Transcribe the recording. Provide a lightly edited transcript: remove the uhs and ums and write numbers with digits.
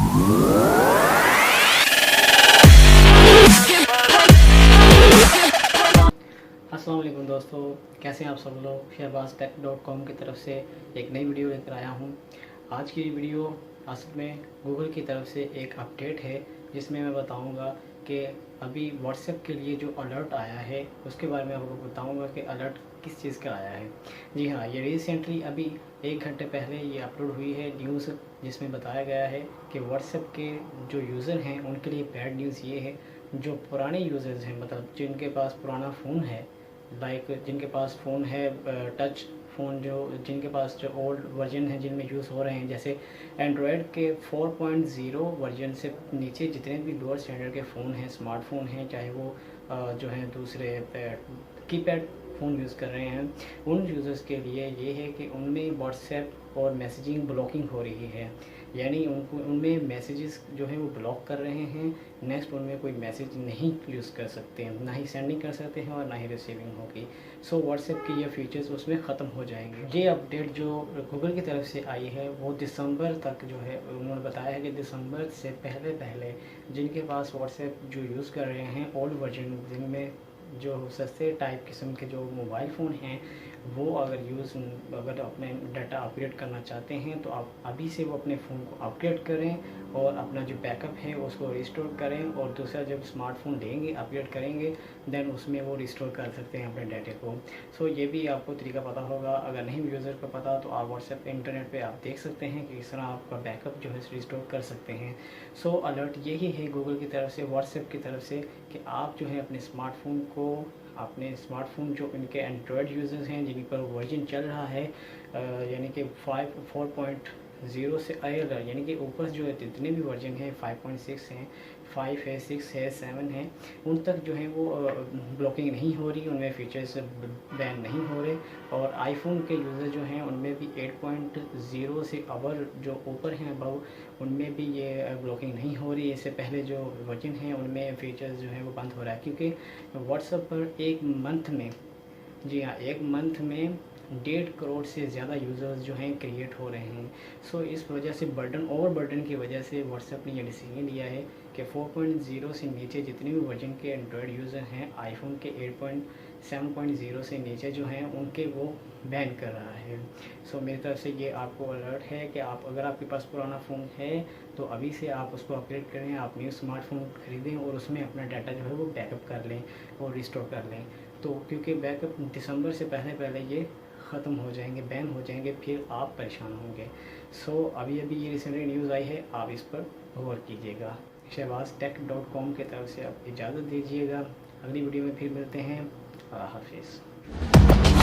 अस्सलाम वालेकुम दोस्तों, कैसे हैं आप सब लोग। shahbaztech.com की तरफ से एक नई वीडियो लेकर आया हूं। आज की वीडियो असल में गूगल की तरफ से एक अपडेट है, जिसमें मैं बताऊंगा कि अभी व्हाट्सएप के लिए जो अलर्ट आया है उसके बारे में आपको बताऊंगा कि अलर्ट किस चीज़ का आया है। जी हाँ, ये रिसेंटली अभी 1 घंटे पहले ये अपलोड हुई है न्यूज़, जिसमें बताया गया है कि व्हाट्सएप के जो यूज़र हैं उनके लिए बैड न्यूज़ ये है, जो पुराने यूज़र्स हैं, मतलब जिनके पास पुराना फ़ोन है, लाइक जिनके पास फ़ोन है टच फ़ोन, जो जिनके पास जो ओल्ड वर्जन है जिनमें यूज़ हो रहे हैं, जैसे एंड्रॉयड के 4.0 वर्जन से नीचे जितने भी लोअर स्टैंडर्ड के फ़ोन हैं, स्मार्टफोन हैं, चाहे वो जो हैं दूसरे कीपैड फ़ोन यूज़ कर रहे हैं, उन यूज़र्स के लिए ये है कि उनमें व्हाट्सएप और मैसेजिंग ब्लॉकिंग हो रही है। यानी उनको उनमें मैसेजेस जो है वो ब्लॉक कर रहे हैं। नेक्स्ट उनमें कोई मैसेज नहीं यूज़ कर सकते हैं, ना ही सेंडिंग कर सकते हैं और ना ही रिसीविंग होगी। सो व्हाट्सएप की ये फीचर्स उसमें ख़त्म हो जाएंगे। ये अपडेट जो गूगल की तरफ से आई है वो दिसंबर तक जो है, उन्होंने बताया है कि दिसंबर से पहले पहले जिनके पास व्हाट्सएप जो यूज़ कर रहे हैं ओल्ड वर्जन, जिनमें जो सस्ते टाइप किस्म के जो मोबाइल फ़ोन हैं, वो अगर अपने डाटा अपग्रेड करना चाहते हैं तो आप अभी से वो अपने फ़ोन को अपग्रेड करें और अपना जो बैकअप है उसको रिस्टोर करें, और दूसरा जब स्मार्टफोन लेंगे अपग्रेड करेंगे देन उसमें वो रिस्टोर कर सकते हैं अपने डाटे को। सो ये भी आपको तरीका पता होगा। अगर नहीं यूज़र को पता तो आप व्हाट्सएप इंटरनेट पे आप देख सकते हैं कि किस तरह आपका बैकअप जो है रिस्टोर कर सकते हैं। सो अलर्ट यही है गूगल की तरफ से, व्हाट्सएप की तरफ से, कि आप जो है अपने स्मार्टफोन जो इनके एंड्रॉयड यूज़र्स हैं जिन पर वर्जन चल रहा है, यानी कि 4.0 से अगर यानी कि ऊपर जो है जितने भी वर्जन हैं 5.6 हैं, 5 है, 6 है, 7 है, उन तक जो है वो ब्लॉकिंग नहीं हो रही, उनमें फीचर्स बैन नहीं हो रहे। और आईफोन के यूज़र जो हैं उनमें भी 8.0 से अवर जो ऊपर हैं अबव, उनमें भी ये ब्लॉकिंग नहीं हो रही। इससे पहले जो वर्जन हैं उनमें फीचर्स जो है वो बंद हो रहा है, क्योंकि व्हाट्सएप पर एक मंथ में, जी हाँ, एक मंथ में 1.5 करोड़ से ज़्यादा यूज़र्स जो हैं क्रिएट हो रहे हैं। सो इस वजह से बर्डन की वजह से व्हाट्सएप ने यह डिसीजन लिया है कि 4.0 से नीचे जितने भी वर्जन के एंड्रॉयड यूज़र हैं, आईफोन के 7.0 से नीचे जो हैं उनके वो बैन कर रहा है। सो मेरी तरफ से ये आपको अलर्ट है कि अगर आपके पास पुराना फ़ोन है तो अभी से आप उसको अपग्रेड करें, आप न्यू स्मार्टफोन ख़रीदें और उसमें अपना डाटा जो है वो बैकअप कर लें और रिस्टोर कर लें। तो क्योंकि बैकअप दिसंबर से पहले पहले ये ख़त्म हो जाएंगे, बैन हो जाएंगे, फिर आप परेशान होंगे। सो अभी ये रिसेंटली न्यूज़ आई है, आप इस पर गौर कीजिएगा। shahbaztech.com की तरफ से आप इजाज़त दीजिएगा। अगली वीडियो में फिर मिलते हैं। अल्लाह हाफिज़।